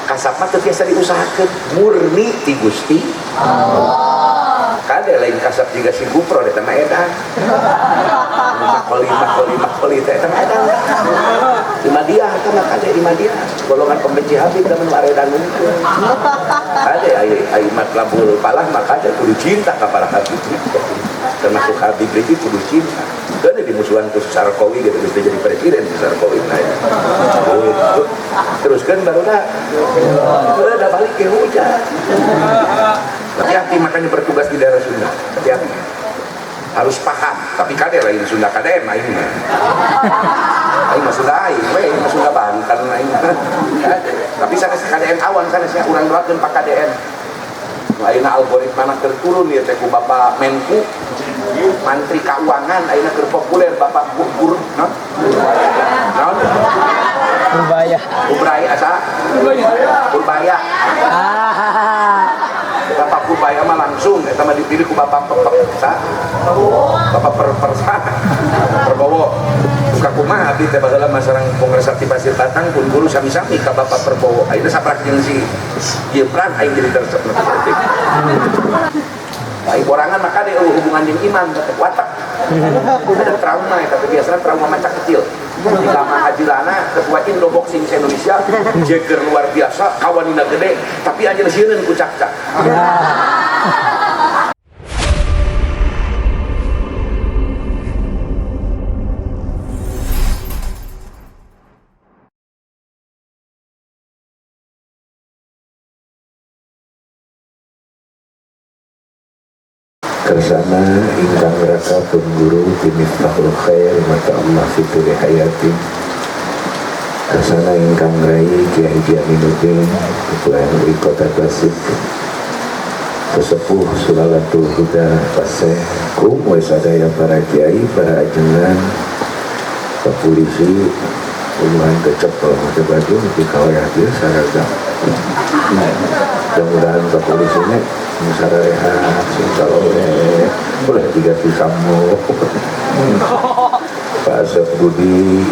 kasap mah teu tiasa diusahakeun, murni ti Gusti kade lain kasap juga si Gupro eta mah edan makoli teh eta mah edan di Madiah eta mah kade di Madiah golongan pembenci Habib da mun edan mungkin kade ai matlabul palah mah kade kudu cinta ka para Habib termasuk Habib itu kudu cinta kade dimusuhan ku Sarkowi gitu bisa jadi presiden Sarkowi nah ya teruskan barulah udah balik ke hujan. Hati-hati makanya bertugas di daerah Sunda. Hati-hati. Harus paham. Tapi kade lain Sunda KDM aing mah. Aing mah Sunda aing, we mah Sunda Banten aing mah. Tapi sanes KDM awan sanes nya urang doakeun Pak KDM. Ayeuna algoritma keur turun ieu teh ku Bapak Menku, Menteri Keuangan ayeuna keur populer Bapak Guru, naon? Purbaya asa? Purbaya. Bapak Purbaya mah langsung eta mah dipilih ku Bapak Prabowo. Buka kumaha abdi teh baheula mah sareng Kongres Sakti Pasir Batang pun guru sami-sami ka Bapak Prabowo. Ayeuna saprak jeung si Gibran aing jadi tersep politik. Baik orangan maka ada hubungan yang iman watak ada trauma eta kebiasaan trauma macam kecil di lama Hajilana ketua Indo Boxing Indonesia jeger luar biasa kawanina gede tapi aja sieun ku cak-cak kersana ingkang raka pengguru Miftahul Khair mata Allah fitri hayatin kersana ingkang rai Kiai Haji Aminuddin Ketua MUI Kota Tasik Sesepuh Sulalatul Huda Paseh kum sadaya para kiai para ajengan Pak Polisi umuhan kecepel mata baju di kawai hadir saragam mudah-mudahan Pak Polisi ini musara rehat insyaallah boleh diganti sambo Pak Asep Budi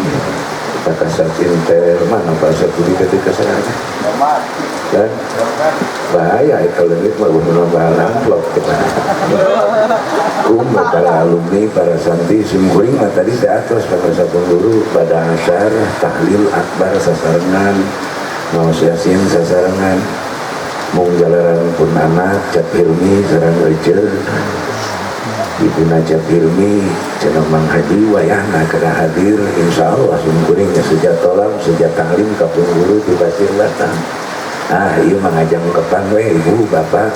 Pak Kasat Intel mana Pak Asep Budi ketika saya dan bahaya kalau ini mah udah balang vlog para alumni para santri simkuring mah tadi di atas pada satu guru pada asyar tahlil akbar sasarangan mau yasin sasarangan mengjalaran pun anak Cap Hilmi sareng Ejel Ibu Najab Hilmi cenah Mang Haji wayahna kada hadir insyaallah simkuring sejak tolam sejak taklim ka guru di Pasir Batang ieu mangajang kepan we ibu bapak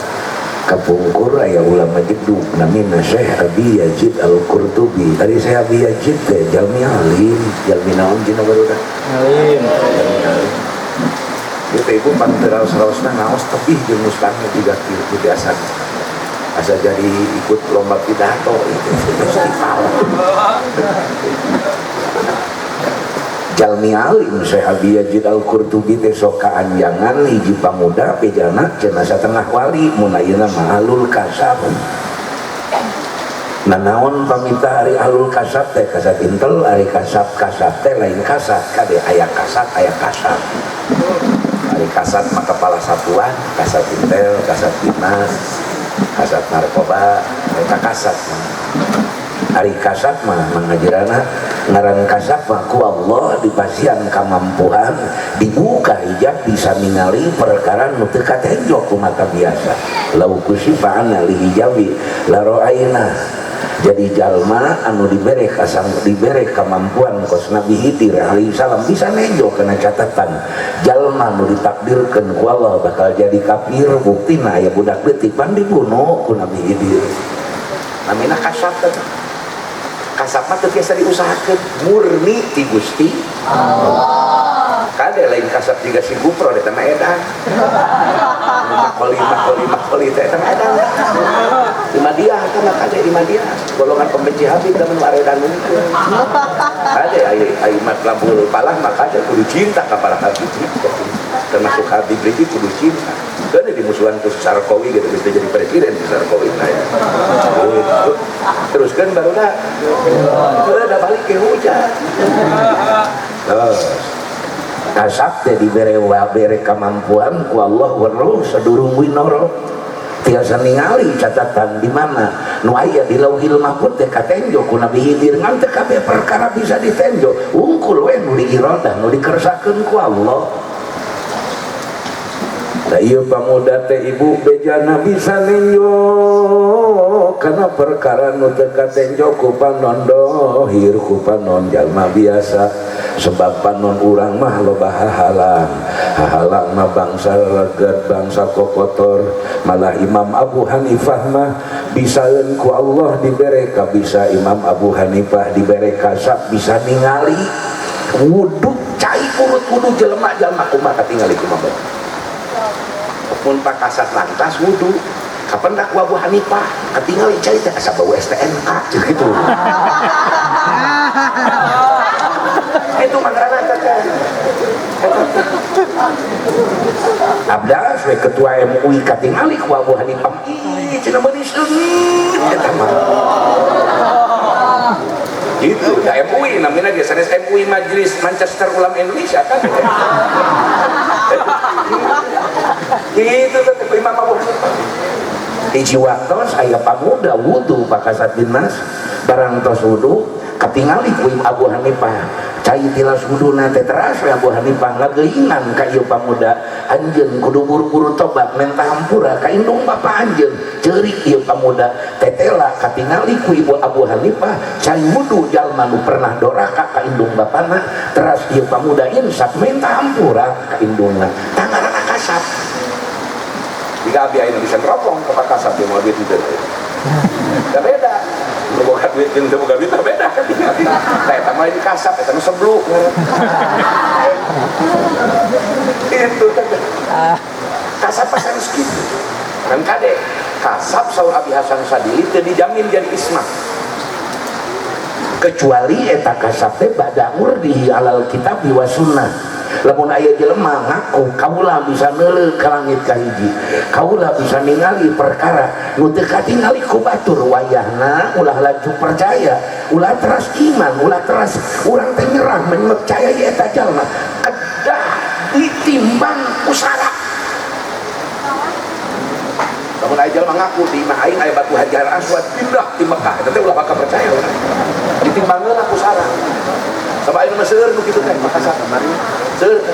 kapungkur aya ulama jeduk namina Syekh Abi Yazid Al-Qurtubi tadi saya Abi Yazid teh jalmi alim jalmi naon cenah barudak alim itu ibu panteraus-rausna ngaos tebih jeung mustahil juga kieu biasa asa jadi ikut lomba pidato itu festival jalmi alim Syekh Abi Yazid Al-Qurtubi teh sok kaanjangan hiji pamuda pejana cenah satengah wali mun ayeuna mah alul kasab nanaon pamita ari alul kasab teh kasab intel ari kasab teh lain kasab kade aya kasab ari kasat mah kepala satuan kasat intel kasat dinas kasat narkoba eta kasat ari kasat mah mangajirana ngaran kasat mah ku Allah dipasian kamampuan dibuka hijab bisa ningali perkara nu teu katenjok ku mata biasa lau kusifa anna li hijabi la ra'ayna jadi jalma anu dibere kemampuan kos Nabi Khidir alaihi salam bisa nenjok kena catatan jalma anu ditakdirkeun ku Allah bakal jadi kafir buktina aya budak leutik pan dibunuh ku Nabi Khidir namina kasab kasab mah teu biasa diusahakeun murni ti Gusti kade lain kasab juga si Gupro eta mah edan makoli teh eta mah edan di Madiah eta mah kade di Madiah golongan pembenci Habib da mun edan mungkin kade ai matlabul palah mah kade kudu cinta ka para Habib termasuk Habib itu kudu cinta kade dimusuhan ku Sarkowi gitu bisa jadi presiden Sarkowi nah ya teruskan barulah udah balik ke hujan kasab teh dibere kemampuan ku Allah weruh sadurung winoro tiasa ningali catatan di mana nu aya di Lauhil Mahfuz teh katenjo ku Nabi Khidir ngan teh kabeh perkara bisa ditenjo ungkul we nu diiradah nu dikersakeun ku Allah. Da ieu pamuda teh ibu bejana bisa ninjo kana perkara nu teu katenjo ku panon dohir ku panon jalma biasa sebab panon urang mah loba hahalang mah bangsa reget bangsa kokotor malah Imam Abu Hanifah mah bisaeun ku Allah dibere ka bisa Imam Abu Hanifah dibere kasab bisa ningali wudu cai urut wudu jelema-jelema kumaha katingali kumaha pun pak kasat lantas wudu kapan dak Abu Hanifah katingali cai teh asa bawa STNK gitu itu mangrana teh abdas we ketua MUI katingali ku Abu Hanifah ih cenah meuni seungit eta mah gitu da MUI namanya dia sanes MUI Majelis Manchester Ulama Indonesia kan gitu tuh Imam Abu Hanifah hiji waktos aya pamuda wudu pakasat bin Mas barang tos wudu katingali ku Abu Hanifah cai tilas wuduna teh teras we Abu Hanifah ngageuingan ka ieu pamuda anjeun kudu buru-buru tobat mentah hampura ka indung bapa anjeun ceurik ieu pamuda tetela katingali ku ibu Abu Hanifah cai wudu jalma nu pernah doraka ka indung bapana teras ieu pamuda insaf mentah hampura ka indungna tangarana kasab jika abi ayeuna bisa teropong ke pakasab di mobil itu gak beda lu boga duit jeung boga duit beda kan tah eta mah ini kasab eta nu sebluk itu kasab pasan kitu kan kade kasab saur Abi Hasan Sadili teu dijamin jadi ismah kecuali eta kasab teh badaur di alal kitab wa sunnah lamun aya jelema ngaku kaula bisa neuleuh ka langit ka hiji kaula bisa ningali perkara nu teu katingali ku batur wayahna ulah laju percaya ulah teras iman ulah teras urang teh nyerah percaya ieu eta jalma kedah ditimbang ku syarat lamun aya jalma ngaku di imah aing aya batu Hajar Aswad pindah ti Mekah eta teh ulah bakal percaya ditimbangkeun ku syarat sama ayeuna seueur nu kitu teh makasar mari seueur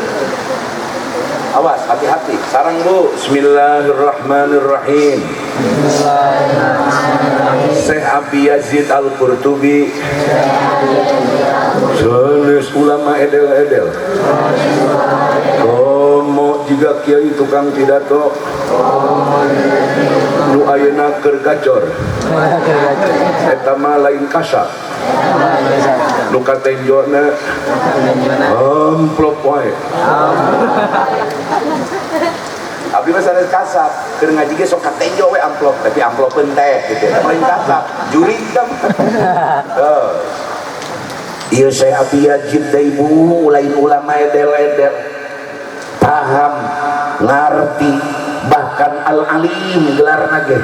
awas hati-hati sarang Bu Bismillahirrahmanirrahim Syekh Abi Yazid Al-Qurtubi sanes ulama edel-edel komo juga kiai tukang pidato nu ayeuna keur gacor eta mah lain kasab nu katenjona amplop wae abdi mah sanes kasab keur ngaji ge sok katenjo we amplop tapi amplopeun teh gitu lain kasab juri dam ieu saya Abi Yazid daimu lain ulama edel-edel paham ngarti bahkan al-alim gelarna ge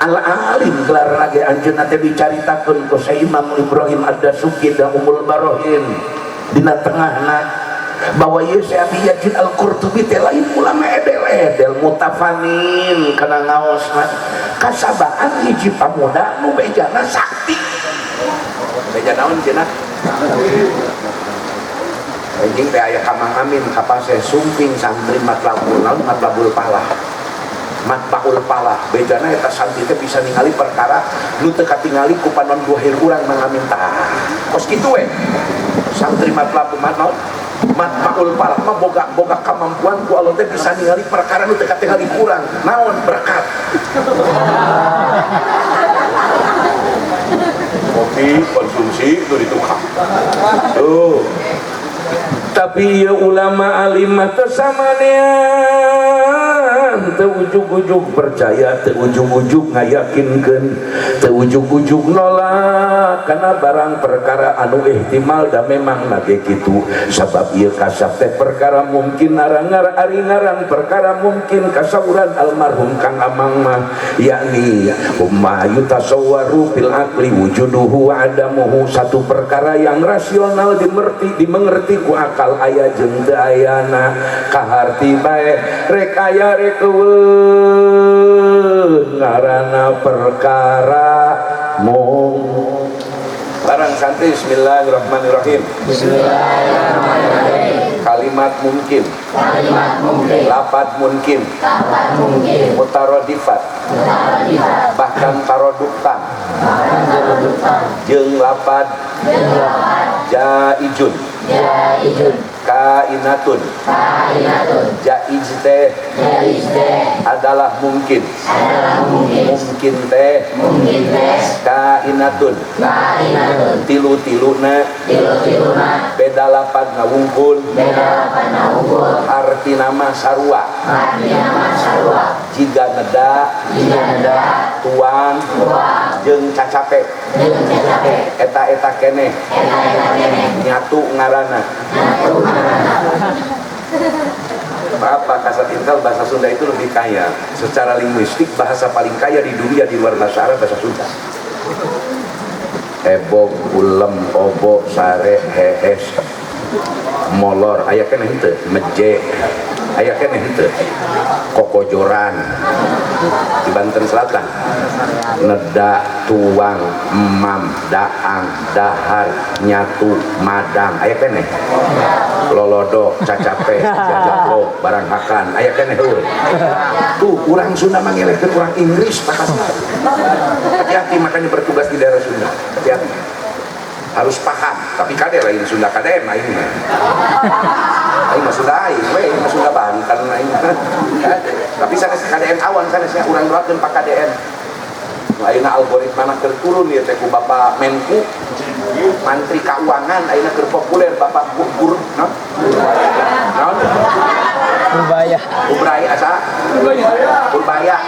al-alim gelarna ge anjeunna teh dicaritakeun ku Imam Ibrahim Ad-Dasuki da Ummul Barohin dina tengahna bahwa ieu Abi Yazid Al-Qurtubi teh lain ulama edel-edel mutafanin kana ngaosna kasabaan hiji pamuda nu bejana sakti beja naon cenah anjing teh aya kamang amin kapase sumping santri matlabul naon matlabul palah matbaul palah bedana eta santri teh bisa ningali perkara nu teu katingali ku panon dohir urang mangamin tah kos kitu we santri matlabul naon matbaul palah mah boga kemampuan ku Allah teh bisa ningali perkara nu teu katingali kurang naon berkat kopi konsumsi itu ditukar tuh tapi ya ulama alimah tersamanean orang teu ujug-ujug percaya, teu ujug-ujug ngayakinkeun, teu ujug-ujug nolak kana barang perkara anu ihtimal da memang nage kitu. Sabab ieu kasab teh perkara mungkin arangar ari ngaran perkara mungkin kasauran almarhum Kang Amang mah yakni umma yutasawwaru fil aqli wujuduhu wa adamuhu, satu perkara yang rasional dimengerti ku akal aya jeung teu ayana kaharti bae rek aya rek eueuh ngaranna perkara mung barang santri. Bismillahirrahmanirrahim. Bismillahirrahmanirrahim. Kalimat mungkin, lafaz mungkin, mutaradifat, bahkan taroduktan, jeung lafaz jaijun, kainatun, jaiz teh adalah mungkin, mungkin teh kainatun, tilu-tiluna beda lafaz ngawungkul, arti nama sarua, jika neda tuang jeung cacape eta keneh nyatu ngarana. Apa kasat intel bahasa Sunda itu lebih kaya secara linguistik, bahasa paling kaya di dunia di luar bahasa Arab bahasa Sunda. Ebog, ulem, obo, sare, hees, molor, aya keneh henteu, meje, aya keneh henteu, kokojoran di Banten Selatan, neda, tuang, emam, daang, dahar, nyatu, madang, aya keneh, lolodo, cacape, jajablo, barang hakan, aya keneh heuh. Tuh, urang Sunda mangelehkeun urang Inggris pakasna. Hati-hati makanya bertugas di daerah Sunda. Hati-hati. Harus paham, tapi kade lain Sunda KDM aing mah. Aing mah Sunda aing, we mah Sunda Banten aing. Tapi sanes KDM awan sanes nya urang doakeun Pak KDM. Ayeuna algoritma keur turun ieu teh ku Bapak Menku, Menteri Keuangan ayeuna keur populer Bapak Guru, naon? Naon? Purbaya asa? Purbaya.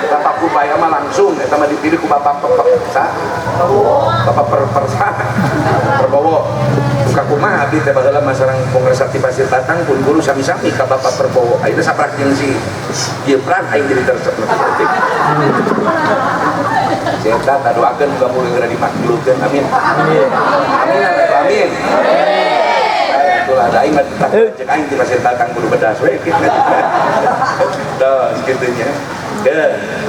Bapak Purbaya mah langsung eta mah dipilih ku Bapak Prabowo. Buka kumaha abdi teh baheula mah sareng Kongres Sakti Pasir Batang pun guru sami-sami ka Bapak Prabowo. Ayeuna saprak jeung si Gibran aing jadi tersebut. Saya doakeun muga-muga geura dimaklumkeun. Amin. Amin. Amin. Itulah aing mah cek aing di Pasir Batang kudu bedas we kitu. Tos kitunya.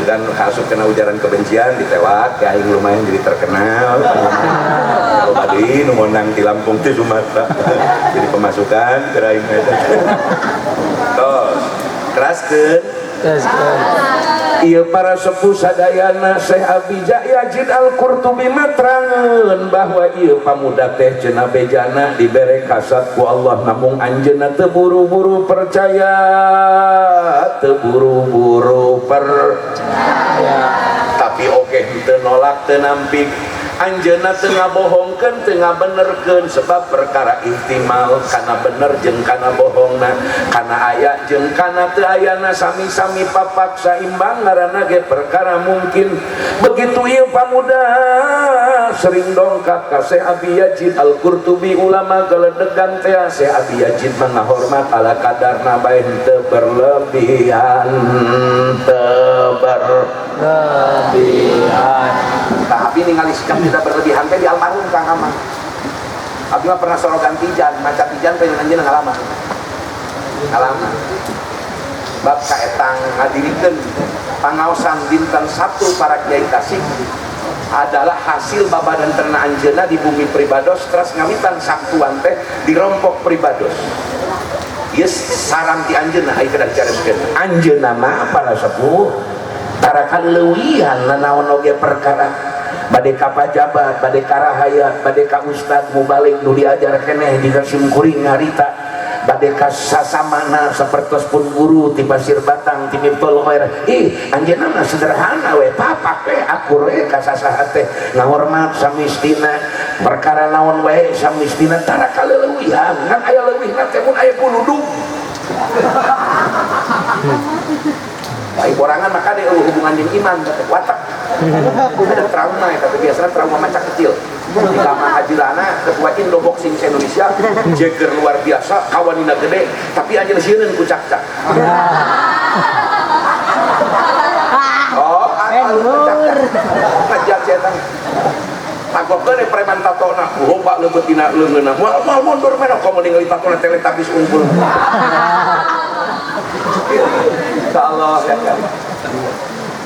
Dan hasut kena ujaran kebencian ditewak ya aing lumayan jadi terkenal. Kalau tadi nu monang di Lampung teh Sumatera jadi pemasukan ke aing eta. Tos keraskeun. Ieu para sepuh sadayana Syekh Abi Yazid Al-Qurtubi matrangeun bahwa ieu pamuda teh cenah bejana dibere kasat ku Allah namung anjeunna teu buru-buru percaya, teu buru-buru percaya. Tapi oke teu nolak teu nampik. Anjeunna teu ngabohongkeun teu ngabenerkeun sebab perkara ihtimal kana bener jeung kana bohongna, kana aya jeung kana teu ayana sami-sami papak saimbang ngaranna ge perkara mungkin. Begitu ieu pamuda sering dongkap ka Syekh Abi Yazid Al-Qurtubi ulama geledegan teh. Syekh Abi Yazid mah ngahormat ala kadarna bae teu berlebihan, teu berlebihan. Tapi ningali sikap tidak berlebihan teh di almarhum Kang Amang. Abi mah pernah sorogan tijan, maca tijan teh anjeunna ngalaman. Ngalaman. Bab kaetang ngadirikeun pangaosan dinten Sabtu para kiai Tasik adalah hasil babadan terna anjeunna di bumi Pribados teras ngawitan Sabtuan teh dirompok Pribados. Ieu saram ti anjeunna aya kedah careskeun. Anjeunna mah para sepuh tarakan leuwihan nanaon oge perkara bade ka pajabat, bade ka rahayat, bade ka ustad mubalik nu diajar keneh di Kasim Kuring ngarita, bade ka sasamana sapertospun guru ti Pasir Batang ti Miftul Khair. Anjeunna mah sederhana we, papak we, akur we ka sasaha teh ngahormat samistina perkara naon wae samistina tara kaleuwihan ngan aya leuwihna teh mun aya puludung. sorangan maka ada hubungan dengan iman watak ada trauma ya, tapi biasanya trauma macam kecil di lama hajirana ketua Indo Boxing Indonesia Jagger luar biasa kawanina gede tapi aja lesieun ku cak-cak oh cak-cak ngajak setan takutkan ya preman tatona loba lebet dina leungeunna moal mundur mena komo ningali tatona teletabis unggul insyaallah ya kan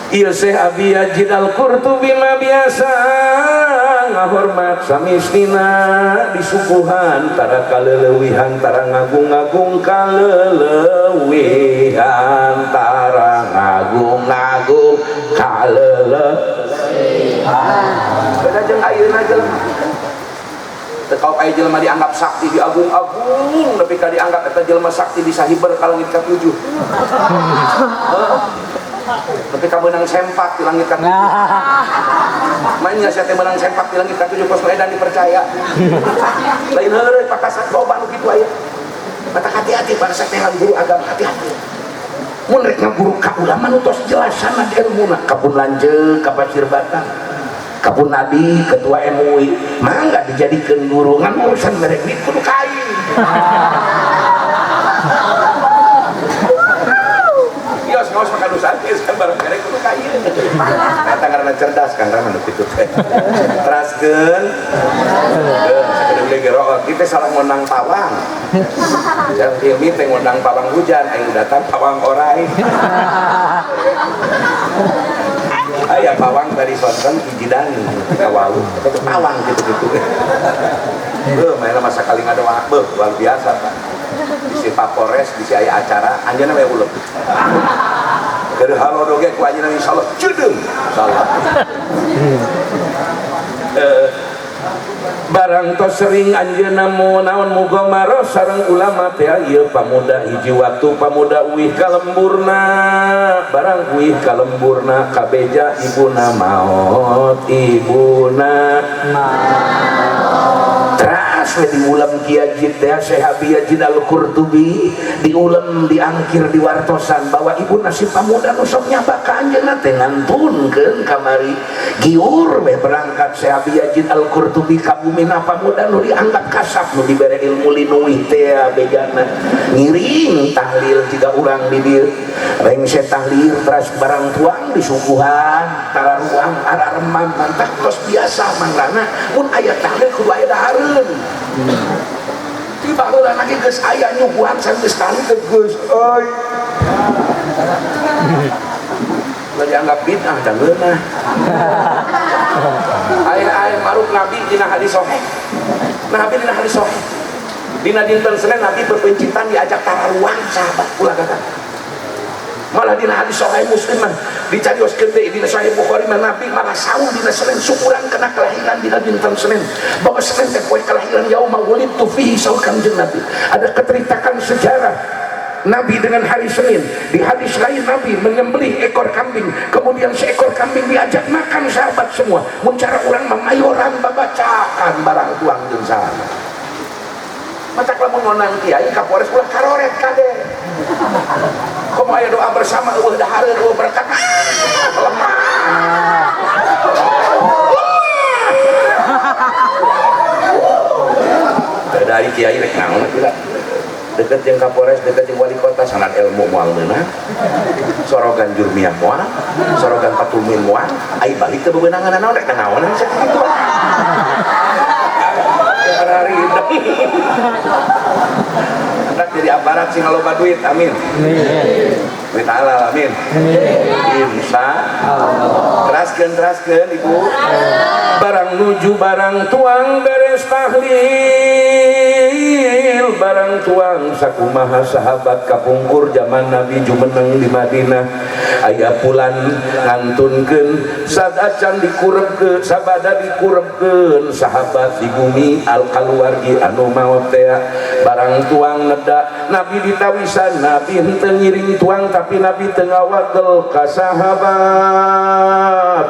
ieu Syekh Abi Yazid Al-Qurtubi mah biasa ngahormat samistina disuguhan tara kaleulewihan tara ngagung-ngagung kaleulewihan tara ngagung-ngagung kaleulewihan beda jeung ayeuna jelema teu kaok aya jelema dianggap sakti diagung-agung tapi ka dianggap eta jelema sakti bisa hiber ka langit ka-7 tapi ka beunang sempak di langit ka-7 mainnya sia teh beunang sempak di langit ka-7 pos edan dipercaya lain heureuy pakasat loba nu kitu aya mata hati-hati pada saat guru agama hati-hati mun rek ngaguru ka ulama nu tos jelasana ilmuna kapun lanjeuk ka Pasir Batang kapun Nabi ketua MUI mangga dijadikeun guru ngan urusan merek duit kudu kain bios ngaos makan usaha kan barang merek kudu kain eta ngaranna cerdas kan ramana kitu teh teraskeun sakedeung ge rook kita salah ngundang pawang yang ilmi teh ngundang pawang hujan aing datang pawang orai aya pawang dari sonten hiji-dan kawalu itu pawang gitu-gitu mainnya masa kali ngadoa luar biasa Pak bisi Kapolres bisi aya acara anjeunna we uleuk keur halo doge ku anjeunna insyaallah cedeung insyaallah barang tos sering anjeunna naon muga maros sareng ulama teh ieu pamuda hiji waktu pamuda uih ka lemburna barang uih ka lemburna kabeja ibuna maot teras di ulam Kiai teh Syekh Abi Yazid Al-Qurtubi diulam diangkir di wartosan bahwa ibu nasib pamuda nu sok nyaba ka anjeunna teh ngantunkeun kamari giur we berangkat Syekh Abi Yazid Al-Qurtubi ka bumina pamuda nu dianggap kasap nu dibere ilmu linuwih teh bejana ngiring tahlil jiga urang di dieu rengse tahlil teras barang tuang disuguhan tara ruang ara remam mantap tos biasa mangrana mun aya tahlil kudu aya dahareun tiba heula lagi geus aya nyuguhan san geus tahlil teh geus euy lah dianggap bid'ah dan leunah aya maruf Nabi dina hadis sahih Nabi dina hadis sahih dina dinten Senin Nabi berpencitan diajak tara ruang sahabat kula kata malah dina hadis sahih Muslim mah dicarioskeun deui dina sahih Bukhari mah Nabi malah saung dina Senin syukuran kena kelahiran dina dinten Senin bahwa Senin teh poe kelahiran yauma wulidtu fihi saukan jeung Nabi ada keceritakan sejarah Nabi dengan hari Senin di hadis lain Nabi menyembelih ekor kambing kemudian seekor kambing diajak makan sahabat semua mencara orang memayoran babacakan barang tuang jeung sahabat macak lamun ngonang kiai Kapolres ulah karoret kade komo aya doa bersama eueuh dahareun eueuh berkat lemah dari kiai rek naon pula deket jeung Kapolres deket jeung wali kota sanad ilmu moal meunang sorogan jurmiah moal sorogan patumin moal ai balik ke bebeunangan naon rek naon sakitu hari anak jadi aparat sing loba duit amin duit halal amin insya Allah teraskeun ibu barang nuju barang tuang beres tahlil barang tuang sakumaha sahabat kapungkur zaman Nabi jumeneng di Madinah aya pulan ngantunkeun sadacan dikurebkeun sabada dikurebkeun sahabat di bumi al kaluargi anu maot teh barang tuang neda Nabi ditawisan Nabi henteu ngiring tuang tapi Nabi teu ngawagel ka sahabat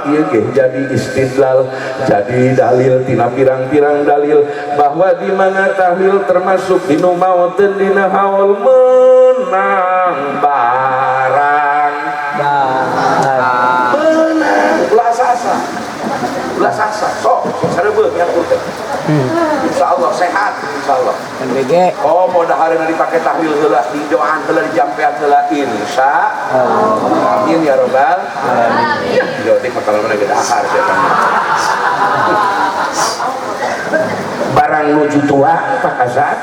ieu ge jadi istidlal jadi dalil tina pirang-pirang dalil bahwa di mana tahlil termasuk dinu maoteun dina haul menang barang sehat insyaallah. NBG. Oh mau dahareuna dipake tahlil heula, didoaan heula, dijampean heula insyaallah. Amin ya robbal alamin. Ya, jadi kalau mana ge dahar setan. Barang nuju tua Pak Kasat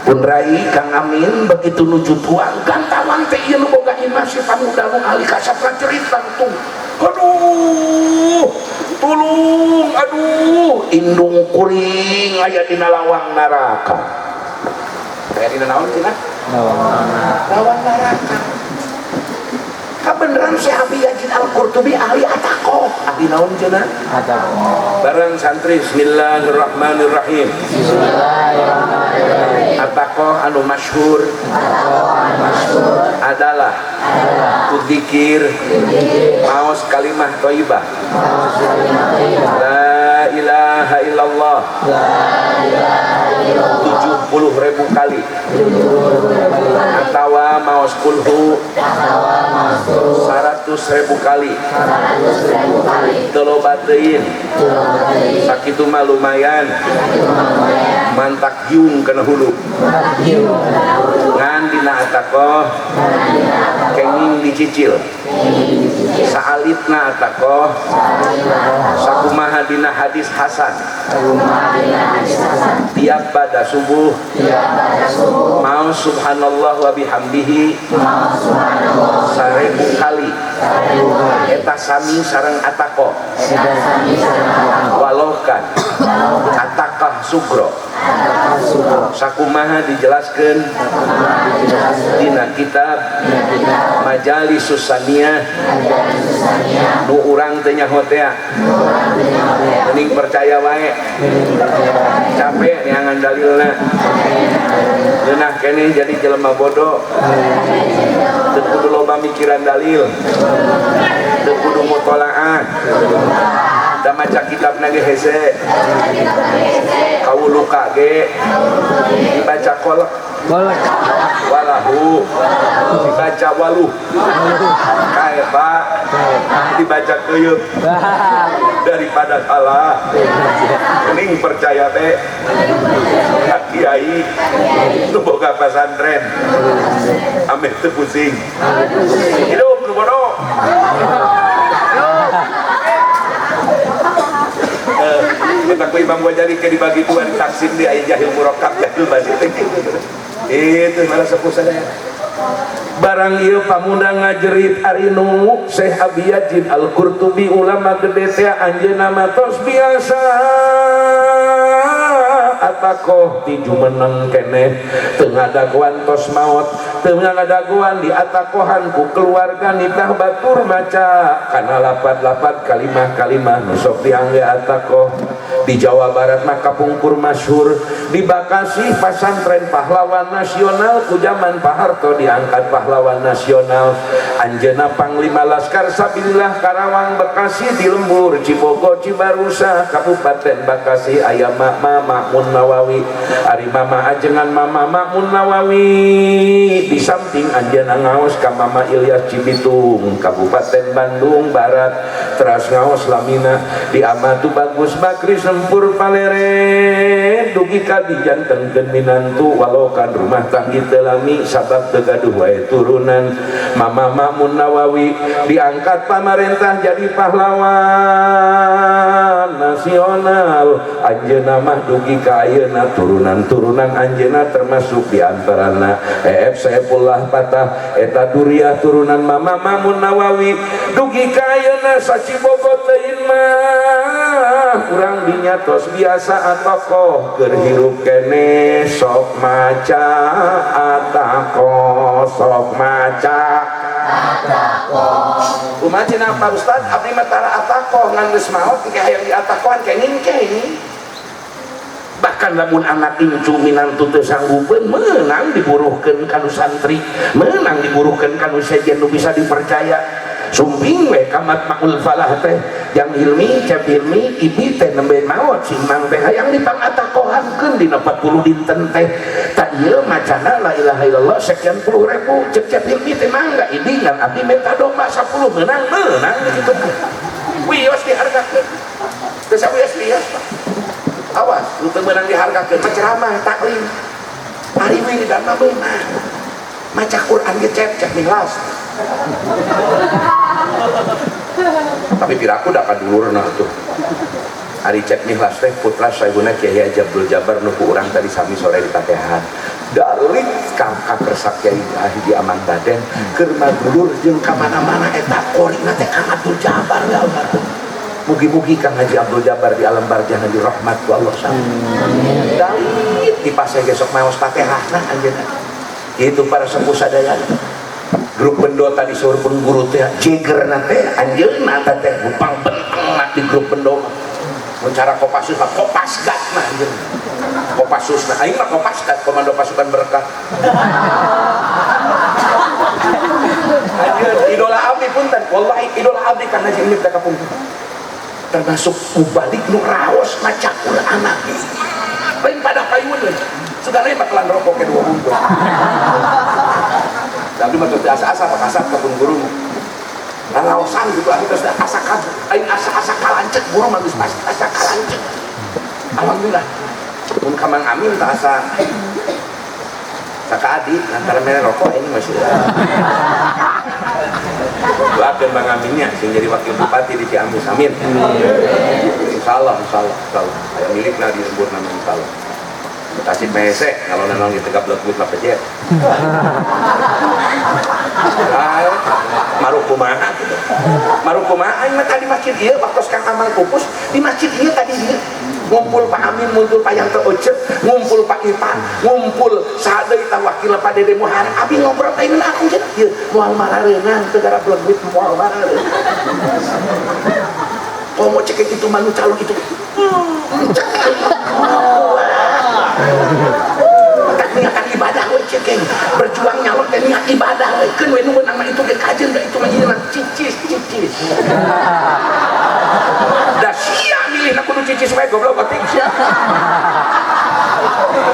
pun rai Kang Amin begitu nuju tua gantawan teh ieu nu boga imasi pamuda nu ahli kasat cerita tuh. Aduh, tulung, aduh, indung kuring aya dina lawang neraka. Aya dina naon cenah? Lawang neraka. Kabeneran si Abi Yazid Al-Qurtubi ahli ataqoh. Ahli naon cenah? Ataqoh. Bareng santri Bismillahirrahmanirrahim. Bismillahirrahmanirrahim. Ataqoh anu masyhur adalah kudzikir maos kalimah thayyibah. La ilaha illallah. 70.000 kali. Atawa maos kulhu 100.000 kali. Telobatein sakitu mah lumayan mantak jiung kana hulu ngan dina ataqoh kenging dicicil saalipna ataqoh sakumaha dina hadis hasan tiap pada subuh mau subhanallah wa bihamdihi 1000 kali eta sami sareng ataqoh walaukan ataqah sugro sakumaha dijelaskan dina kitab Majalis Susaniyah nu urang teh nyahotea mending percaya wae capek neangan dalilna geunah keneh jadi jelema bodoh teu kudu loba mikiran dalil teu kudu mutolaah da maca kitabna ge hese kawulu kage dibaca kolek walahu dibaca waluh kaefa dibaca keuyeup daripada salah mending percaya teh kiai nu boga pesantren ame teu pusing hidup nu bodoh Kita ku Imam Ghazali ke dibagi dua taksim di ayat jahil murakab jahil basit itu malah sepuh sadaya barang ieu pamuda ngajerit arinu Syekh Abi Yazid Al-Qurtubi ulama gede teh anjeunna mah tos biasa ataqoh ti jumeneng keneh teu ngadaguan tos maot teu ngadaguan di ataqohan ku keluarga nitah batur maca kana lapat-lapat kalimah-kalimah nu sok diangge ataqoh di Jawa Barat mah kapungkur masyhur di Bekasi pesantren pahlawan nasional ku zaman Pak Harto diangkat pahlawan nasional anjeunna panglima laskar sabilillah Karawang Bekasi di lembur Cibogo Cibarusa Kabupaten Bekasi aya Mama Makmun Nawawi ari Mama ajengan Mama Makmun Nawawi di samping anjeunna ngaos ka Mama Ilyas Cibitung Kabupaten Bandung Barat teras ngaos lamina di Amatu Bagus Bakri Sempur Palere dugi ka dijantengkeun minantu walaukan rumah tanggi teu lami sabab teu gaduh wae turunan Mama Makmun Nawawi diangkat pamarentah jadi pahlawan nasional anjeunna mah dugi ka ayeuna turunan-turunan anjeunna termasuk diantarana Saifullah Patah eta duriah turunan Mama Makmun Nawawi dugi ka ayeuna sacibogo teuing mah urang dinya tos biasa ataqoh keur hirup keneh sok maca ataqoh sok maca ataqoh kumaha cenah Pak Ustad abdi mah tara ataqoh ngan geus maot teh hayang di ataqohan kenging bahkan lamun anak incu minantu teu sanggupeun meunang diburuhkeun kanu santri meunang diburuhkeun kanu sejen nu bisa dipercaya sumping we kamat maul falah teh yang ilmi cep ilmi ibi teh nembe maot simang teh hayang dipangatakohankeun dina 40 dinten teh tak ieu macana la ilaha illallah sekian puluh ribu cep ilmi teh mangga ibi ngan abdi minta domba 10 menang kitu wios dihargakeun teu sawios wios awas lu temenang dihargakeun mah ceramah taklim ari we dan mah beunang maca Quran ge cek ikhlas tapi piraku da kadulurna tuh ari cek ikhlas teh putra saibuna Kiai Haji Abdul Jabar nu ku urang tadi sami sore di Tatehan dalik kakak kersak Kiai Haji Amandaden keur madulur jeung ka mana-mana eta qorina teh Kang Abdul Jabar ya Allah. Mugi-mugi Kang Haji Abdul Jabar di alam barzah di rahmat ku Allah subhanahu dalik di pasai besok maos Fatihahna anjeunna. Itu para sepuh sadaya grup bendo tadi suruh pengguru teh jegerna teh anjeunna teh upang benteng di grup bendo mencara Kopassus mah Kopasgat mah anjeunna Kopassusna aing mah Kopasgat komando pasukan berkah anjeun idola abdi punten wallahi idola abdi kana jeung nyipta kapung termasuk mubalik nu raos maca Quran lain pada payun we sudah lain bakalan rokok ke 2 bungkus tapi mah asa-asa pakasat ke pun guru raosan gitu anu geus asa kabur aing asa-asa kalancek guru mah geus pasti asa kalancek alhamdulillah mun ka Mang Amin tah asa saka adi antara mere rokok ini masih doakeun Mang Aminnya sing jadi wakil bupati di Ciamis amin insyaallah aya milikna di lemburna insyaallah kasih mese kalau nanong di tegap legut lah pejet marukumaha aing mah tadi masjid ieu waktu Kang Amal pupus di masjid ieu tadi dia ngumpul Pak Amin, ngumpul Pak Yanto Ocep, ngumpul Pak Ipan, ngumpul sadeui tah wakil Pak Dede Muharrem abi ngobrol teh aku jeung ieu moal marareunang teu gara blegut moal marareunang komo cek itu manu calon itu tak niatan ibadah we cekeng berjuang nyalon teh niat ibadah we keun we nu meunang mah itu ge kajeun da itu mah ieu cicis da sia milih kudu cicis we goblok penting sia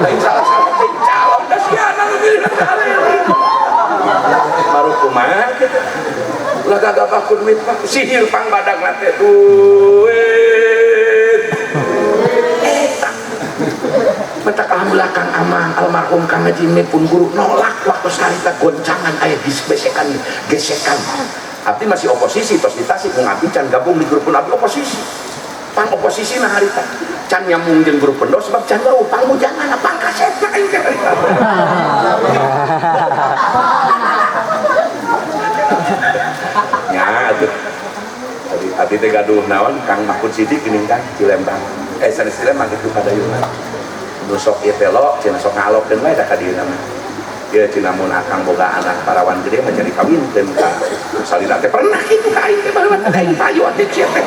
lain salah teh calon da sia nu milih baru kumaha kitu ulah gagapakun duit sihir pang badag teh duit mentakah belakang amang almarhum Kang Haji pun guru nolak waktu sarita goncangan aya gesekan abdi masih oposisi tos ditasi mun abdi can gabung di grup pun abdi oposisi pang oposisi na harita can nyambung jeung grup pendo sebab can bau pangmujangan pang kasetna aing teh nya atuh abdi teh gaduh naon Kang Mahfud Sidik geuning kan Cilembang sanes Cilembang kitu padayungan nu sok ieu telo cenah sok ngalokkeun we da ka dieu mah ieu cenah mun akang boga anak parawan gede mah jadi kawinkeun ka salira teh pernah kitu ka aing teh baheula teh payu atuh cia teh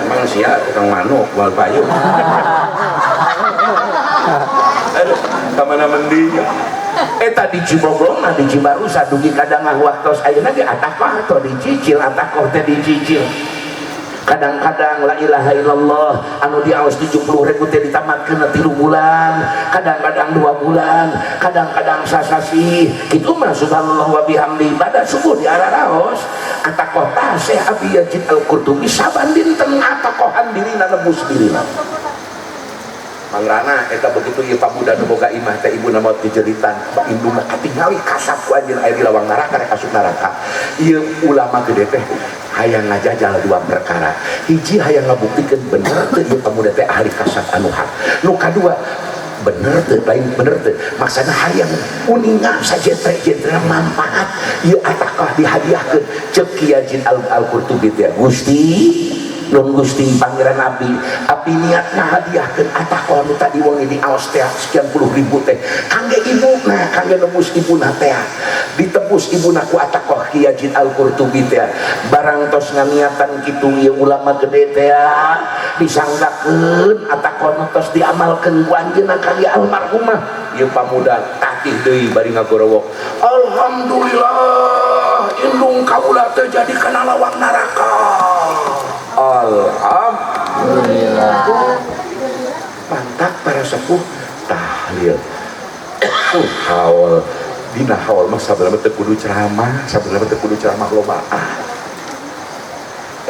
emang sia tukang manuk moal payu aduh ka mana mendinya eta di Ciboblong di Cibarusa dugi kadang waktos ayeuna ge atah atau dicicil atah teh dicicil kadang-kadang la ilaha illallah anu diaos 70.000 teh ditamatkeun 3 bulan kadang-kadang 2 bulan kadang-kadang sasasi itu mah subhanallah wa bihamdi ibadah subuh diararaos atakoh tah Syekh Abi Yazid Al-Qurtubi saban dinten atakohan dirina nebus dirina mangrana eta begitu ieu pamuda nu boga imah teh ibuna maot dijeritan induna katingali kasap ku anjeun aya di lawang neraka rek asup neraka ieu ulama gede teh hayang ngajajal 2 perkara hiji hayang ngabuktikeun bener teu ieu pamuda teh ahli kasap anu hak nu kadua bener teu lain bener teu maksana hayang uningan sajentre-jentre manfaat ieu atakah dihadiahkeun ceuk Kiai Haji Al-Qurtubi teh Gusti Nun Gusti Pangeran Abi niat ngahadiahkeun atakoh nu tadi wong ini aos teh sekian puluh ribu teh kangge ibuna kangge nebus ibuna teh ditebus ibuna ku atakoh Kiai Haji Al-Qurtubi teh barang tos nganiatan kitu ieu ulama gede teh disanggakeun atakoh nu tos diamalkeun ku anjeunna ka ieu almarhumah ieu pamuda takih deui bari ngagorowok alhamdulillah indung kaula teh jadi kana lawang neraka alhamdulillah mantap para sepuh tahlil haul dina haul mah sabenerna teh kudu ceramah sabenerna teh kudu ceramah lobaan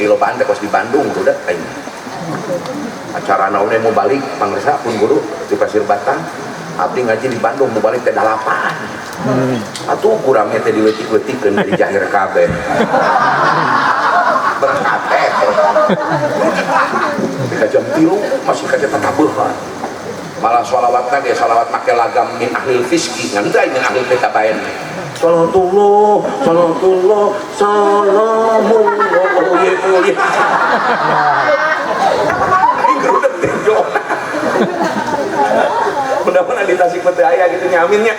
lobaan teh kos di Bandung udah aing acara naonnya mau balik pangresa pun guru di Pasir Batang abdi ngaji di Bandung mau balik teh 8 atuh kurangnya teh diletik-letikeun di jahir kabeh berangkat teh di jam 3 masih kaca tatabuhan malah sholawatnya dia sholawat pakai lagam min ahlil fiski ngantai min ahlil petabayan salatullah salatullah salamullah uye ini gerudek tejo mudah-mudahan di Tasikmalaya aya gitu nyaminnya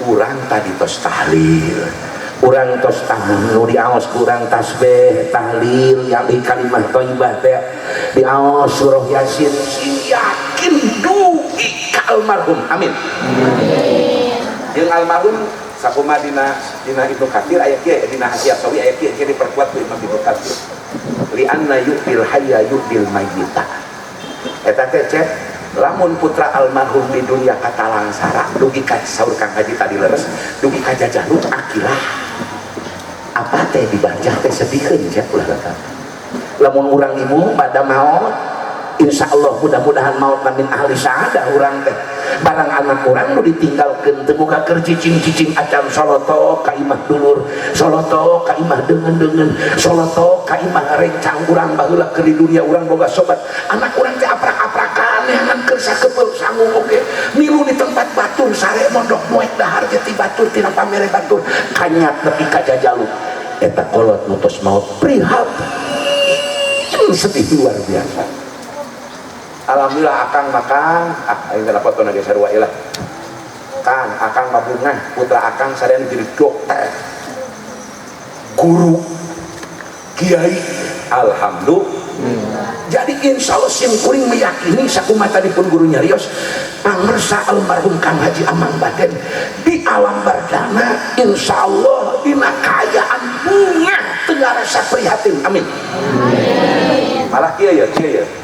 kurang tadi tos tahlil kurang tos tahmid di aos kurang tasbih tahlil yang di kalimat thayyibah teh di aos surah yasin yakin dugi ka almarhum amin jeung almarhum sakumaha dina Ibnu Katsir aya kieu dina Hasyiat Sawi aya kieu diperkuat ku Imam Ibnu Katsir li anna yu'til hayya yu'til mayyita eta teh cek lamun putra almarhum di dunia katalangsara dugi ka saur Kang Haji tadi leres dugi ka jajaluk akilah apa teh dibaca teh sedihkeun cek ulah kata lamun urang ibu pada maut insyaallah mudah-mudahan maut min ahli syahadah urang teh barang anak urang nu ditinggalkeun teu boga keur cicing-cicing acan soloto ka imah dulur soloto ka imah deungeun-deungeun soloto ka imah rencang urang baheula keur di dunia urang boga sobat anak urang teh aprak-aprakan neangan keur sakepeul sangu oge milu di tempat batur sare mondok moek dahar teh ti batur tina pamere batur kanyat nepi ka jajaluk eta kolot mutus maut prihatin sedih luar biasa. Alhamdulillah akang makang aing teh foto nage sarua ilah Kang akang mabungah putra akang sarean jadi dokter guru kiai alhamdulillah jadi insya Allah sim kuring meyakini sakumaha tadi pun guru nyarios pangersa almarhum Kang Haji Amang Baden di alam bardana insya Allah dina kayaan bunga teu rasa prihatin amin malah kieu ya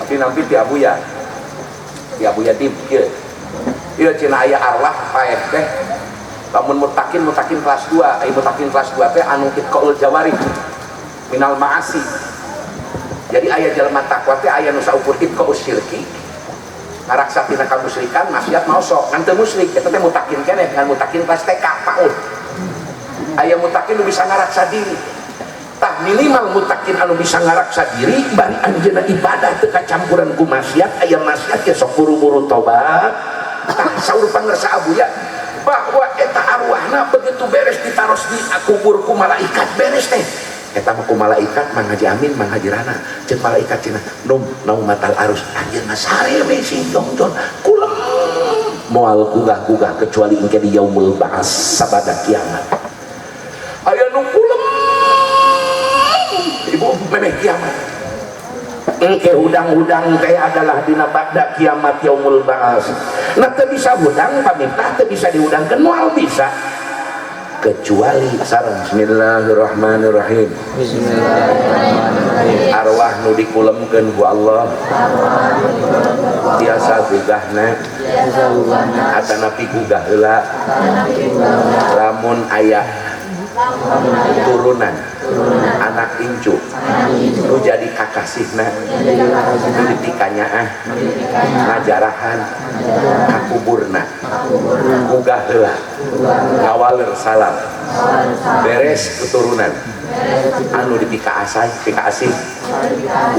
tapi nampi ti abuya tim kieu ieu cenah aya arwah paeh teh lamun mutakin kelas 2 mutakin kelas 2 teh anu itqaul jawarih minal ma'asi jadi aya jelema takwa teh aya nu saukur itqaus syirki ngaraksa tina kamusyrikan maksiat maosok ngan teu musyrik eta teh mutakin keneh ngan mutakin kelas TK PAUD aya mutakin nu bisa ngaraksa diri tah minimal mutakin anu bisa ngaraksa diri bari anjeunna ibadah teu kacampuran ku maksiat aya maksiat ge sok buru-buru tobat tah saur pangersa abuya bahwa eta arwahna begitu beres ditaros di kubur ku malaikat beres teh eta mah ku malaikat Mang Haji Amin Mang Haji Rana ceuk malaikat cenah naum matal arus anjeunna sareme sing jongjon kulem moal gugah-gugah kecuali engke di yaumul ba'ats sabada kiamat aya nu kulem ibu memeh kiamat engke hudang-hudang teh adalah dina ba'da kiamat yaumul ba'ats nah teu bisa hudang pamitah teu bisa dihudangkeun moal bisa kecuali sareng bismillahirrahmanirrahim bismillahirrahmanirrahim arwah nu dikulemkeun ku Allah tiasa gugahna atanapi gugah heula lamun aya turunan anak incu nu jadi kakasihna nu dipikanya ngajarahan kakuburna gugah heula ngawaleur salam beres keturunan anu dipika asih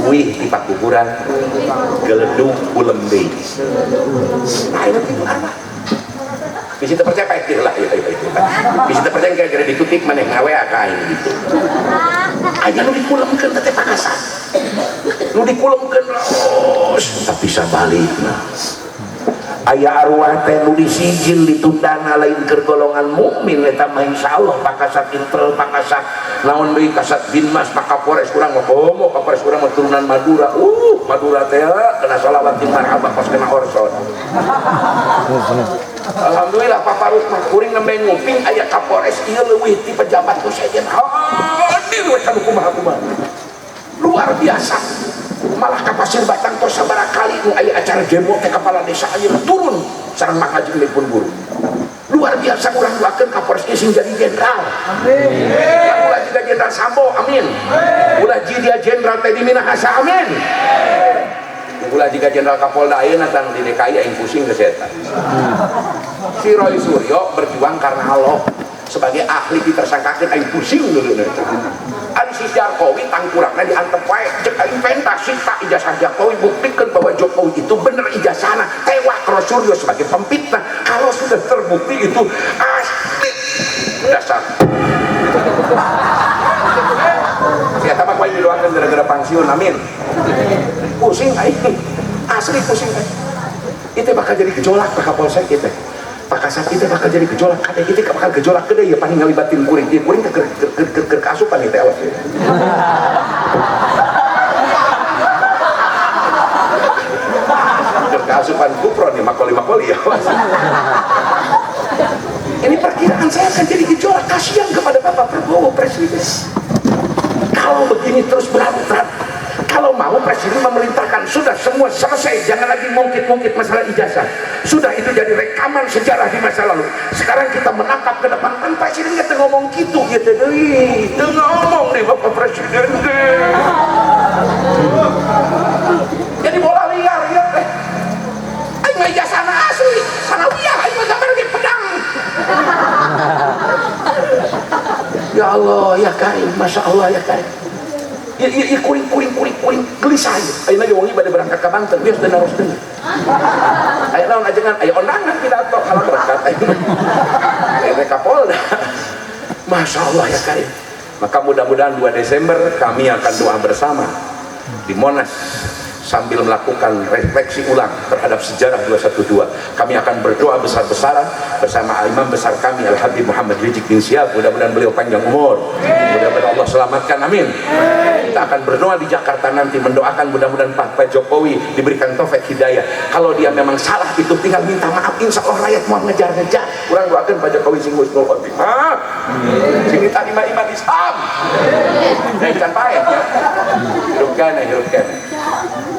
uih di pakuburan geledug ulem deui ayeuna kitu arwah bisa terpercaya pakai lah bisa terpercaya gara-gara ditutup maneh ngawe akain gitu aja nu dikulemkeun teh pakasan nu dikulemkeun terus tapi sabalik nah aya arwah teh nu disijil ditundana lain keur golongan mukmin eta mah insyaallah pakasat intel pakasat naon deui kasat binmas pakapores urang mah komo kapores urang mah turunan Madura Madura teh kena shalawat di marhabah pas kena orson alhamdulillah paparut mah kuring nembe nguping aya kapores ieu leuwih ti pejabat presiden hadir we kana kumaha luar biasa malah ka Pasir Batang tos sabaraha kali nu aya acara demo teh kepala desa aya turun sareng Mang Haji pun guru luar biasa urang doakeun kapolres sing jadi jenderal amin jiga Jenderal Sambo, amin. Ulah jiga Jenderal Teddy Minahasa, amin. Ulah jiga Jenderal Kapolda ayeuna tang di DKI aing pusing ke eta. Si Roy Suryo berjuang karena Allah sebagai ahli ditersangkakeun aing pusing dulu. Ari si Jokowi tangkurakna diantep wae cek aing pentas sita ijazah Jokowi buktikan bahwa Jokowi itu bener ijazahna tewak Roy Suryo sebagai pempitnah. Kalau sudah terbukti itu asli dasar. Ya tambah kuai didoakan gara-gara pensiun, amin. Pusing aing, asli pusing aing. Itu bakal jadi gejolak ke Kapolsek kita. Pak Kasat kita bakal jadi gejolak, kata kita bakal gejolak gede ya paling ngalibatin kuring. Dia kuring ke keasupan itu awas ya. Keasupan kupro nih makoli ya. Ini perkiraan saya akan jadi gejolak, kasihan kepada Bapak Prabowo Presiden. Kalau begini terus berlarut-larut, kalau mau Presiden memerintahkan sudah semua selesai, jangan lagi mungkit-mungkit masalah ijazah. Sudah itu jadi rekaman sejarah di masa lalu. Sekarang kita menangkap ke depan, kan Presiden kita ngomong gitu, itu ngomong nih Bapak Presiden. Jadi bola liar ya. Aing mah ijazahna asli, sanawiyah aing mah gambar di pedang. Ya Allah ya Karim, Masya Allah ya Karim. Ya kuring gelisah ya. Ayeuna ge wangi bade berangkat ka Banten, biar sudah naros deui. Aya naon ajengan, aya ondangan pidato kalau berangkat ayeuna Kapolda. Masya Allah ya Karim. Maka mudah-mudahan 2 Desember kami akan doa bersama di Monas sambil melakukan refleksi ulang terhadap sejarah 212. Kami akan berdoa besar-besaran bersama imam besar kami Al-Habib Muhammad Rizik bin Syihab. Mudah-mudahan beliau panjang umur, mudah-mudahan Allah selamatkan, amin. Kita akan berdoa di Jakarta nanti, mendoakan mudah-mudahan Pak Jokowi diberikan taufik hidayah. Kalau dia memang salah itu tinggal minta maaf, insya Allah rakyat mau ngejar-ngejar. Kurang doakan Pak Jokowi sing husnul khotimah, sini tadi iman Islam ikan payah ya, hidup kene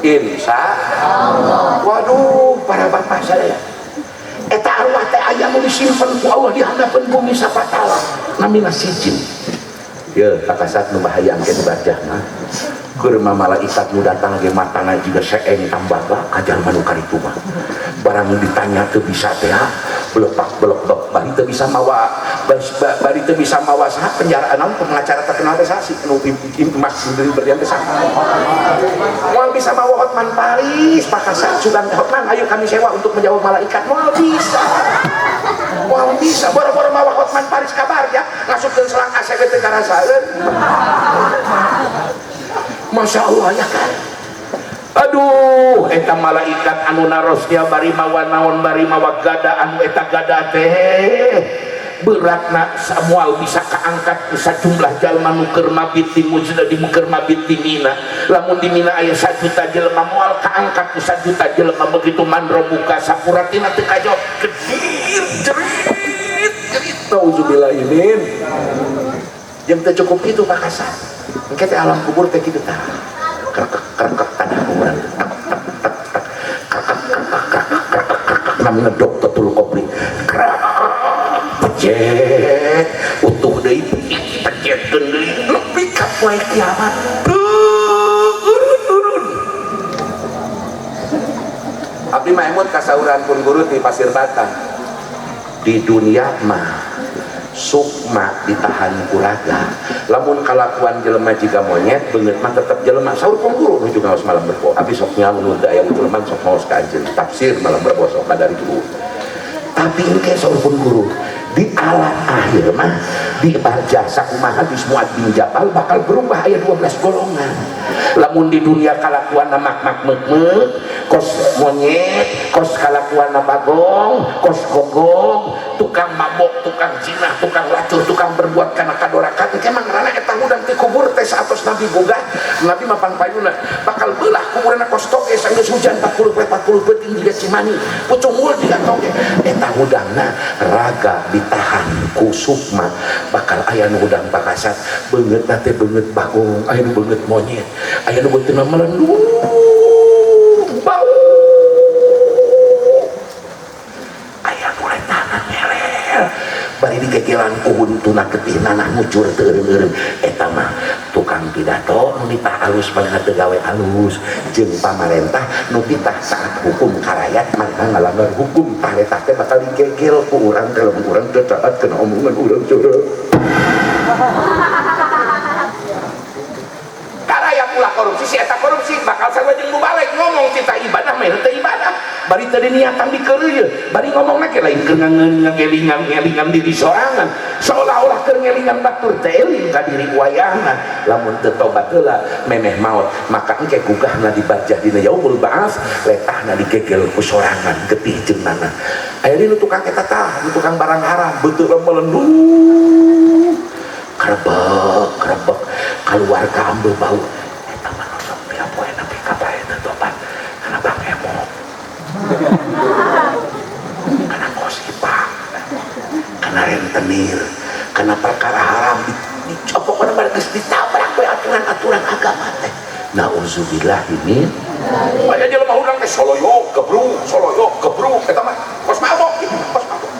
insya Allah. Waduh para bapak saya, eta arwah teh aya nu disimpen ku Allah di hadapan bumi sapatala namina sijin. Ya takasat nu bahayangkeun bajah mah keur malaikat nu datang ge matana juga seeng tambaga kajar manu karitu mah. Barang ditanya teu bisa teh belepak-belepak bari teu bisa mawa bari teu bisa mawa saha penjara naon pengacara terkenal teh sasi nu Mas dari berlian teh saha. Moal bisa mawa Hotman Paris Pakasat Sudan Hotman ayo kami sewa untuk menjawab malaikat moal bisa. Moal bisa boro-boro mawa Hotman Paris kabar ya ngasupkeun selang ACB teh karasaeun. Masya Allah ya kan. Aduh eta malaikat anu narosnya bari mawa naon bari mawa gada anu eta gada teh beratna samual bisa kaangkat ku sajumlah jalma nu keur mabit di mujna di keur mabit di Mina. Lamun di Mina aya 1 juta jelema moal kaangkat ku 1 juta jelema begitu mandro buka sapuratina teu kajawab kedir jerit nauzubillah imin. Jeung teu cukup itu Pak Kasat. Engke teh alam kubur teh kitu tah. Krek tanah kuburan. Namina dok tetul kopli. Pecet utuh deui pecetkeun deui nepi ka poe kiamat. Turun. Abdi Mahmud kasauran pun guru di Pasir Batang. Di dunia mah sukma ditahan kuraga, lamun kalakuan jelema jiga monyet beungeut mah tetep jelema. Saur pun guru nu juga malam berpo abis sok nyamun teh aya jelema sok maos ka anjeun tafsir malam berpo sok dari dulu. Tapi engke saur pun guru di alam akhir mah di barjah sakumaha di semua bin jabal bakal berubah aya 12 golongan. Lamun di dunia kalakuan mak kos monyet, kos kalakuan bagong, kos gogong, tukang mabok, tukang zina, tukang lacur, tukang berbuat kana kadorakan. Engke mah ngaranna eta hudang ti kubur teh satos Nabi boga. Nabi mah pangpayuna bakal beulah kuburna kos toge sanggeus hujan 40 peuting jiga cimani. Pucung mul jiga toge. Eta hudangna raga ditahan ku sukma bakal aya nu hudang Pakasat beungeut teh beungeut bagong, aya nu beungeut monyet, aya nu beuteuna melendung bau, aya nu letana ngelel bari dikekelan uhun tuna getih nanah ngucur teu eureum eta mah tukang pidato nu ditah alus panah teu gawe alus jeung pamarentah nu ditah taat hukum ka rakyat mangga ngalanggar hukum tah eta teh bakal dikekel ku urang kalau urang teu taat kana omongan urang cureuh karaya pula korupsi si eta korupsi bakal sarua jeung mubalek ngomong cita ibadah mah teu ibadah bari teu niatan dikeureuy bari ngomongna ke lain keur ngelingan diri sorangan seolah-olah keur ngelingan batur teh eling ka diri wayahna lamun teu tobat heula memeh maot maka engke gugahna dibajah dina yaumul ba'ats letahna dikekel ku sorangan getih jeung nana aya di tukang eta tah tukang barang haram beuteul melendung kerebek keluarga ambil bau eta mah nonton tiap poe nepi ka bae teu tobat kana bang emok kana gosipang kana rentenir kana perkara haram dicopok kana geus ditabrak we aturan-aturan agama teh nauzubillah ini aya jelema urang teh soloyo gebruk eta mah kos mabok kos mabok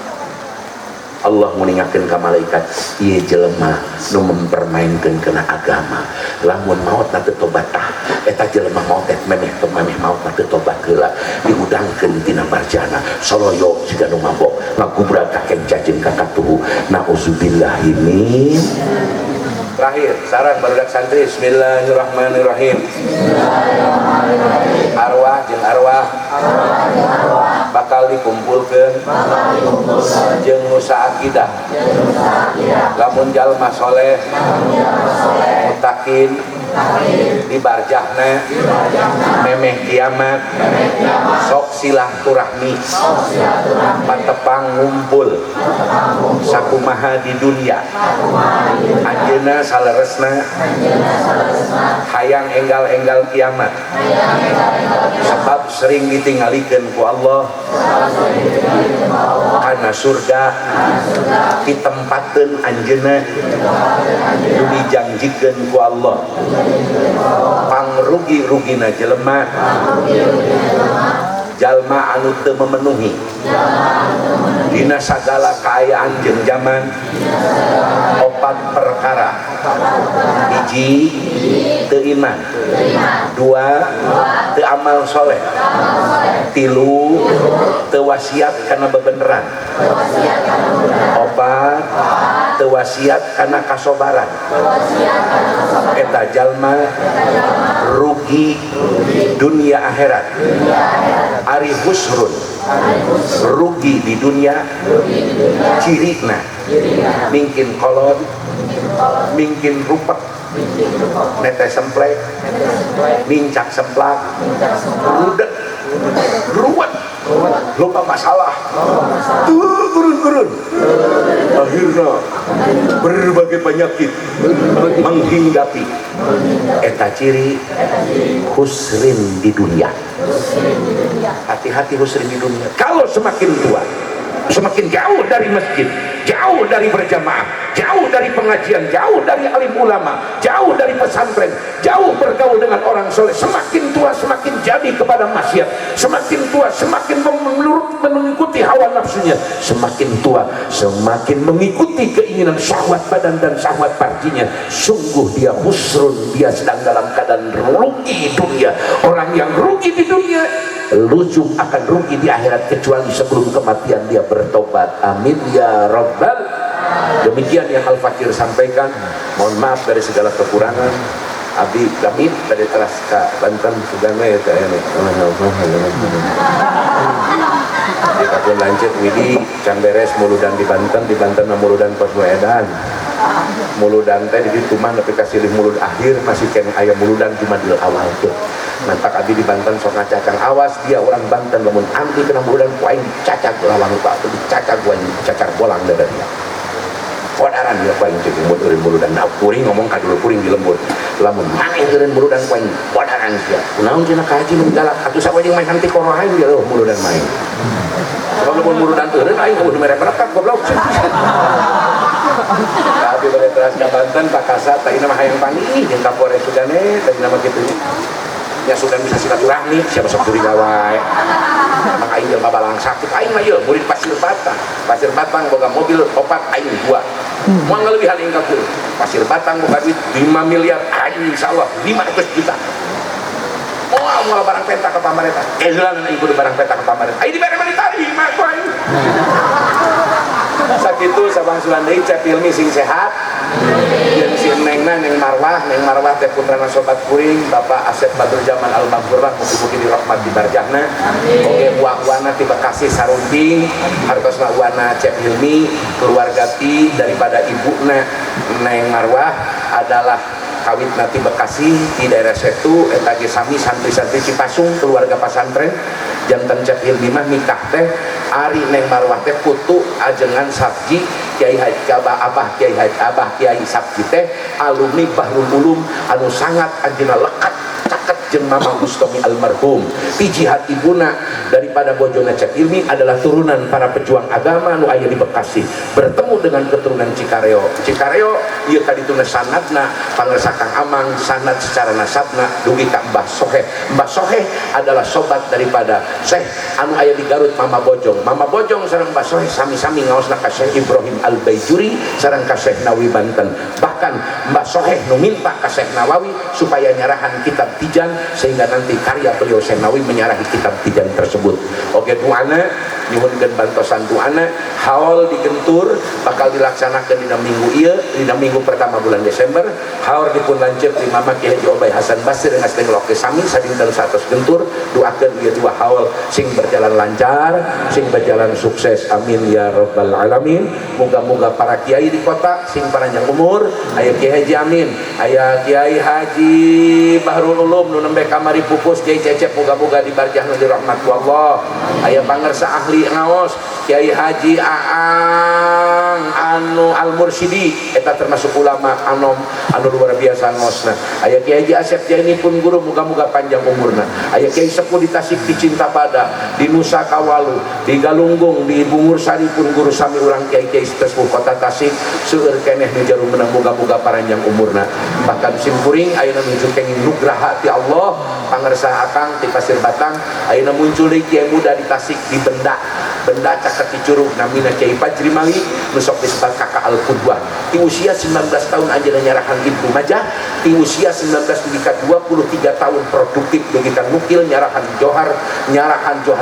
Allah mengingatkan ke malaikat ieu jelema nu mempermainkeun kana agama lamun maot na teu tobat tah eta jelema maot teh memeh maot na teu tobat heula diudangkeun tina barjana soloyo siga nu mabok ngagubrak kakek cacing ka katuhu nauzubillah min terakhir sareng barudak santri bismillahirrahmanirrahim arwah jeung arwah bakal dikumpulkeun jeung nusa akidah lamun jalma soleh mutakin di barjahna memeh kiamat sok silaturahmi patepang ngumpul sakumaha di dunia anjeunna saleresna hayang enggal-enggal kiamat sebab sering ditinggalikeun ku Allah kana surga ditempatkeun anjeunna nu dijanjikeun ku Allah pangrugi-rugina jelema jalma anu teu memenuhi dina sagala kaayaan jeung zaman opat perkara hiji teu iman dua teu amal soleh tilu teu wasiat kana bebeneran opat teu wasiat kana kasobaran eta jalma rugi dunia akhirat ari husrun rugi di dunia cirina mungkin kolot mungkin rupak nete semplek mincak semplak rudet ruwet lupa masalah turun akhirnya berbagai penyakit menghinggapi eta ciri husrin di dunia. Hati-hati husrin di dunia. Kalau semakin tua semakin jauh dari masjid, jauh dari berjamaah, jauh dari pengajian, jauh dari alim ulama, jauh dari pesantren, jauh bergaul dengan orang soleh, semakin tua semakin jadi kepada maksiat, semakin tua semakin mengikuti hawa nafsunya, semakin tua semakin mengikuti keinginan syahwat badan dan syahwat farjinya. Sungguh dia husrun, dia sedang dalam keadaan rugi dunia. Orang yang rugi di dunia lujung akan rugi di akhirat kecuali sebelum kematian dia bertobat. Amin ya rabbal. Demikian yang Al-Fakir sampaikan. Mohon maaf dari segala kekurangan. Abi kami dari teras ka Banten sudah ya kayaknya. Kita pun lanjut widi can beres muludan di Banten muludan pos Edan. Muludan teh di tuman tapi kasih mulud akhir masih kena ayam muludan cuma di awal tuh. Nantak abi di Banten sok ngacacang awas dia orang Banten lamun anti kena muludan kuaing dicacak lawang pak tuh dicacak gua cacar bolang dari dia. Kodaran dia kuaing cek muludan nah kuring ngomong kadul kuring di lembur. Lamun maneh eureun muludan kuaing kodaran dia. Kunaon cenah ka haji nu galak atuh sawe jeung main anti korohain dia loh muludan main. Sebab lamun muludan eureun aing kudu mere-merekat goblok. Tapi pada teras ke Banten Pak Kasat tadi nama hayang panggih jeung Kapolres Sudane tadi nama kitu nya sudah bisa silaturahmi siapa sok curiga wae emang aing jelema balang sakit aing mah ieu murid Pasir Batang boga mobil opat aing 2 moal ngalebihan aing ka guru Pasir Batang boga duit 5 miliar aing insyaallah 500 juta moal barang penta ke pamarentah keheulanan aing kudu barang penta ke pamarentah aing dibere mah ditarima ku aing sakitu sabangsulan deui Cep Hilmi sing sehat jeung si nengna Neng Marwah teh putrana sobat kuring Bapak Asep Badrul Jaman Al-Maghfurlah mugi-mugi dirahmati barjahna oge buah-buahna ti Bekasi sarumping hartosna uana Cep Hilmi keluarga ti daripada ibuna Neng Marwah adalah kawit nanti Bekasi di daerah Setu eta ge sami santri-santri Cipasung keluarga pasantren jantan Cep Hilmi mah nikah teh ari Neng Marwah teh putu ajengan Sabji Kiai Haji Abah Kiai Sabji teh alumni Bahrul Ulum anu sangat anjeunna lekat caket jeung Mama Bustomi almarhum pijihad ibuna daripada bojona Cep Hilmi adalah turunan para pejuang agama anu aya di Bekasi bertemu dengan keturunan Cikareo ieu kadituna sanadna pangersa Kang Amang sanad secara nasabna dugi ka Mbah Soheh adalah sobat daripada Syekh anu aya di Garut Mama Bojong sareng Mbah Soheh sami-sami ngaosna ka Syekh Ibrahim Al-Baijuri sareng ka Syekh Nawawi Banten bahkan Mbah Soheh nu minta ka Syekh Nawawi supaya nyarahan kitab Tijan sehingga nanti karya beliau Syekh Nawawi menyarahi kitab Tijan tersebut oge duana nyuhunkeun bantosan duana haul di Gentur bakal dilaksanakeun dina minggu ieu dina minggu pertama bulan Desember haur dipun lanceuk di Mama Kiai Haji Obay Hasan Basir dengan setengah loke sami sadinten 100 Gentur doakeun ieu dua haul sing berjalan lancar sing berjalan sukses amin ya rabbal alamin moga-moga para kiai di kota sing panjang umur aya Kiai Haji Amin aya Kiai Haji Bahrul Ulum nu nembe kamari pupus Kiai Cecep moga-moga dibarjahna di rahmat Allah aya pangersa ahli ngaos Kiai Haji Aang anu Al-Mursidi eta termasuk ulama anu luar biasa ngaosna aya Kiai Haji Asep Jaini pun guru moga-moga panjang umurna aya Kiai Sepuh di Tasik di Cintapada di Nusa Kawalu di Galunggung di Bungur Sari pun guru sami urang Kiai sepuh kota Tasik seueur keneh nu jarum menang moga-moga panjang umurna bahkan simkuring ayeuna nuju kenging nugraha ti Allah pangersa akang ti Pasir Batang ayeuna muncul deui kiai muda di Tasik di Benda caket di Curug namina Kiai Fajri Mali nu sok disebut kakak Al-Qudwah di usia 19 tahun anjeunna nyarahan Ibnu Majah di usia 19 dugi 23 tahun produktif dugi nukil nyarahan Johar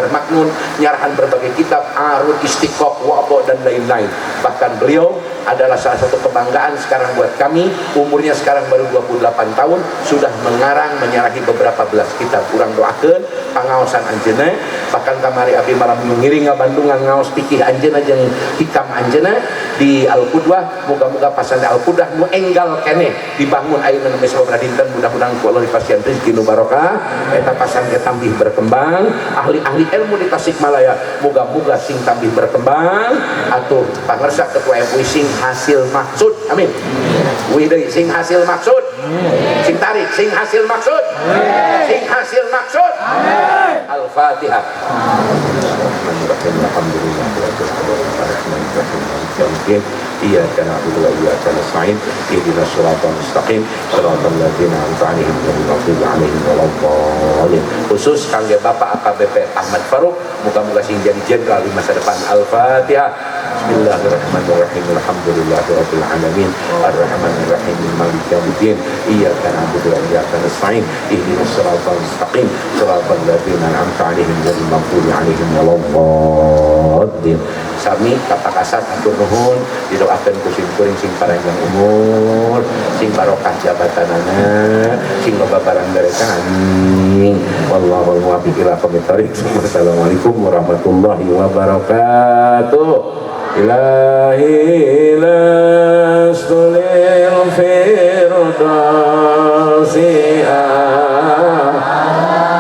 Maknun nyarahan berbagai kitab Arun Istiqoq Wa'bo dan lain-lain bahkan beliau adalah salah satu kebanggaan sekarang buat kami umurnya sekarang baru 28 tahun sudah mengarang menyarahi beberapa belas kitab urang doakeun pangaosan anjeunna bahkan kamari abdi malam ngiring ka Bandung ngaos pikih anjeunna jeung hikam anjeunna di Al-Qudwah moga-moga pasantren Al-Qudwah nu enggal keneh dibangun ayeuna nepi sababaraha dinten mudah-mudahan ku Allah dipasieun rezeki nu barokah eta pasantren tambih berkembang ahli-ahli ilmu di Tasikmalaya moga-moga sing tambih berkembang atuh pangersa ketua MUI sing hasil maksud amin widai sing hasil maksud sing tarik sing hasil maksud sing hasil maksud Al-Fatihah iyyaka na'budu wa iyyaka nasta'in ihdinas siratal mustaqim siratal ladzina an'amta 'alaihim ghairil maghdubi 'alaihim waladdallin khusus kangge Bapak AKBP Ahmad Faruk muga-muga sing jadi jenderal di masa depan Al-Fatihah Bismillahirrahmanirrahim alhamdulillahirabbil alamin arrahmanirrahim maliki yaumiddin iyyaka na'budu wa iyyaka nasta'in ihdinas siratal mustaqim siratal ladzina an'amta 'alaihim ghairil maghdubi 'alaihim waladdallin sami kapakasan atur nuhun didoakeun ku simkuring sing panjang umur sing barokah jabatanana sing loba barang berekan wallahul muwaffiq ila aqwamit thoriq assalamualaikum warahmatullahi wabarakatuh ilahi lastul firdausi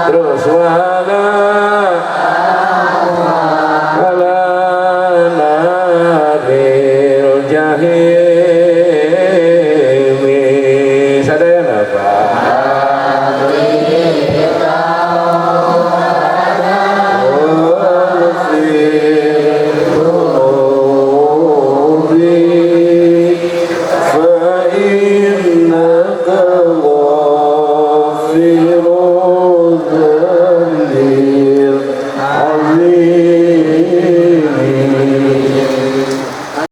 terus wala Jahil